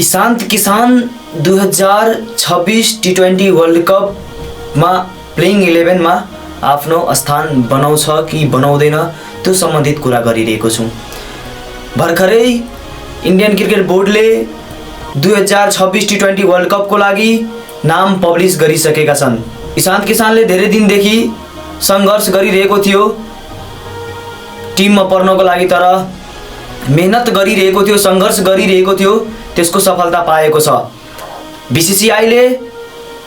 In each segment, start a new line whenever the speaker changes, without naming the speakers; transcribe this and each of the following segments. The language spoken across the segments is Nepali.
ईशान्त किसान 2026 T20 वर्ल्ड कपमा प्लेइङ 11मा आफ्नो स्थान बनाउँछ कि बनाउँदैन त्यो सम्बन्धित कुरा गरिरहेको छु। भर्खरै इन्डियन क्रिकेट बोर्डले 2026 T20 वर्ल्ड कपको लागि नाम पब्लिस गरिसकेका छन्। ईशान्त किसानले धेरै दिनदेखि सङ्घर्ष गरिरहेको थियो टिममा पर्नको लागि, तर मेहनत गरिरहेको थियो, सङ्घर्ष गरिरहेको थियो, त्यसको सफलता पाएको छ। बीसीसीआईले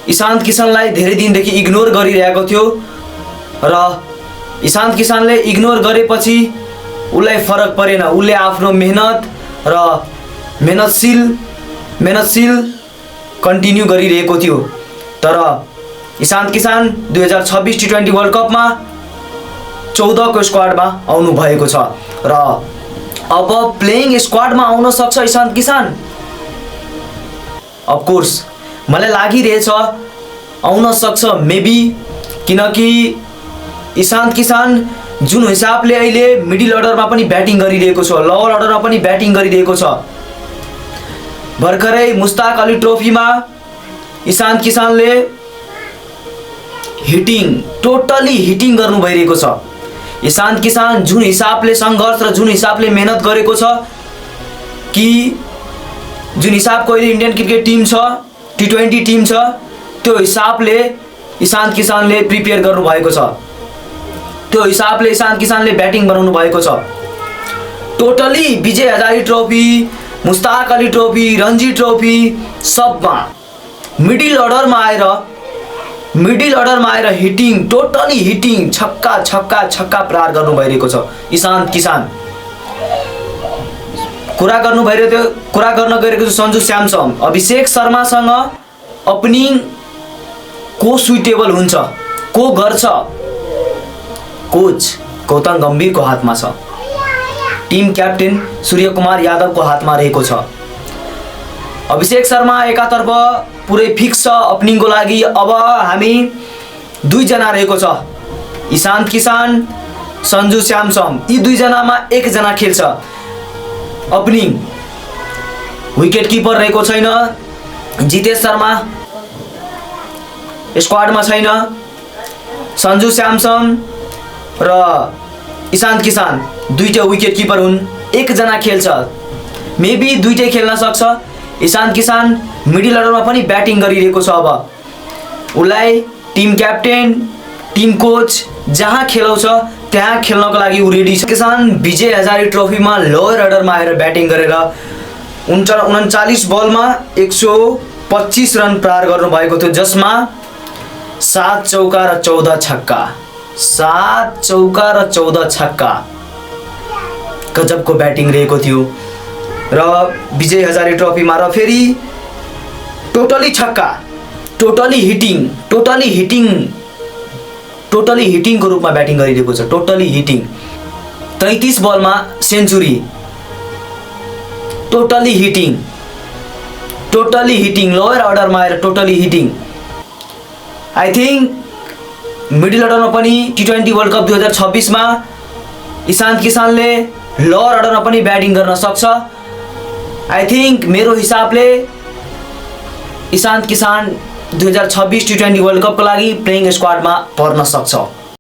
ईशान्त किसानलाई धेरै दिनदेखि इग्नोर गरिरहेको थियो र ईशान्त किसानले इग्नोर गरेपछि उसलाई फरक परेन। उसले आफ्नो मेहनत र मेहनतशील कन्टिन्यू गरिरहेको थियो। तर ईशान्त किसान 2026 T20 वर्ल्ड कपमा 14 को स्क्वाडमा आउनु भएको छ र अब प्लेइङ स्क्वाडमा आउन सक्छ ईशान्त किसान। अफकोर्स मलाई लागिरहेछ आउन सक्छ मेबी, किनकि ईशान्त किसान जुन हिसाबले अहिले मिडल अर्डरमा पनि ब्याटिङ गरिरहेको छ, लोवर अर्डरमा पनि ब्याटिङ गरिरहेको छ। भर्खरै मुस्ताक अली ट्रफीमा ईशान्त किसानले टोटली हिटिङ गर्नु भइरहेको छ। ईशान्त किसान जुन हिसाबले सङ्घर्ष र जुन हिसाबले मेहनत गरेको छ, कि जुन हिसाबको अहिले इन्डियन क्रिकेट टिम छ, T20 टिम छ, त्यो हिसाबले ईशान्त किसानले प्रिपेयर गर्नु भएको छ। त्यो हिसाबले ईशान्त किसानले ब्याटिङ बनाउनु भएको छ। Totally Vijay Hazare trophy, Mushtaq Ali trophy, Ranji trophy सबमा मिडल अर्डरमा आएर हिटिङ, टोटली हिटिङ, छक्का प्रहार गर्नु भइरहेको छ ईशान्त किसान। कुरा गर्न गइरहेको छु सञ्जु स्यामसन, अभिषेक शर्मासँग ओपनिङ को सुइटेबल हुन्छ, को गर्छ, कोच गौतम गम्भीरको हातमा छ। टिम क्याप्टेन सूर्यकुमार यादवको हातमा रहेको छ। अभिषेक शर्मा एकातर्फ पुरै फिक्स छ ओपनिङको लागि। अब हामी दुईजना रहेको छ, ईशान्त किसान, सञ्जु स्यामसन, यी दुईजनामा एकजना खेल्छ ओपनिङ। विकेट किपर रहेको छैन, जितेश शर्मा स्क्वाडमा छैन। सञ्जु स्यामसन र ईशान्त किसान दुईटा विकेट किपर हुन्, एकजना खेल्छ, मेबी दुईटै खेल्न सक्छ। ईशान्त किसान मिडल अर्डरमा पनि ब्याटिङ गरिरहेको छ। अब उसलाई टिम क्याप्टेन, टिम कोच जहाँ खेलाउँछ त्यहाँ खेल्नको लागि ऊ रेडी छ। किसान विजय हजारे ट्रफीमा लोअर अर्डरमा आएर ब्याटिङ गरेर 39 बलमा 125 रन प्रहार गर्नुभएको थियो, जसमा 7 चौका र 14 छक्का। 7 चौका र 14 छक्का, गजबको ब्याटिङ रहेको थियो। र विजय हजारे ट्रफीमा र फेरि टोटली छक्का, टोटली हिटिङको रूपमा ब्याटिङ गरिरहेको छ। टोटली हिटिङ, 33 बलमा सेन्चुरी, टोटली हिटिङ, लोअर अर्डरमा आएर totally heating. I think middle अर्डरमा पनि T20 वर्ल्ड कप 2026 मा ईशान्त किसानले लोअर अर्डरमा पनि ब्याटिङ गर्न सक्छ। आई थिङ्क मेरो हिसाबले ईशान्त किसान 2026 T20 वर्ल्ड कपको लागि प्लेइङ स्क्वाडमा पर्न सक्छ।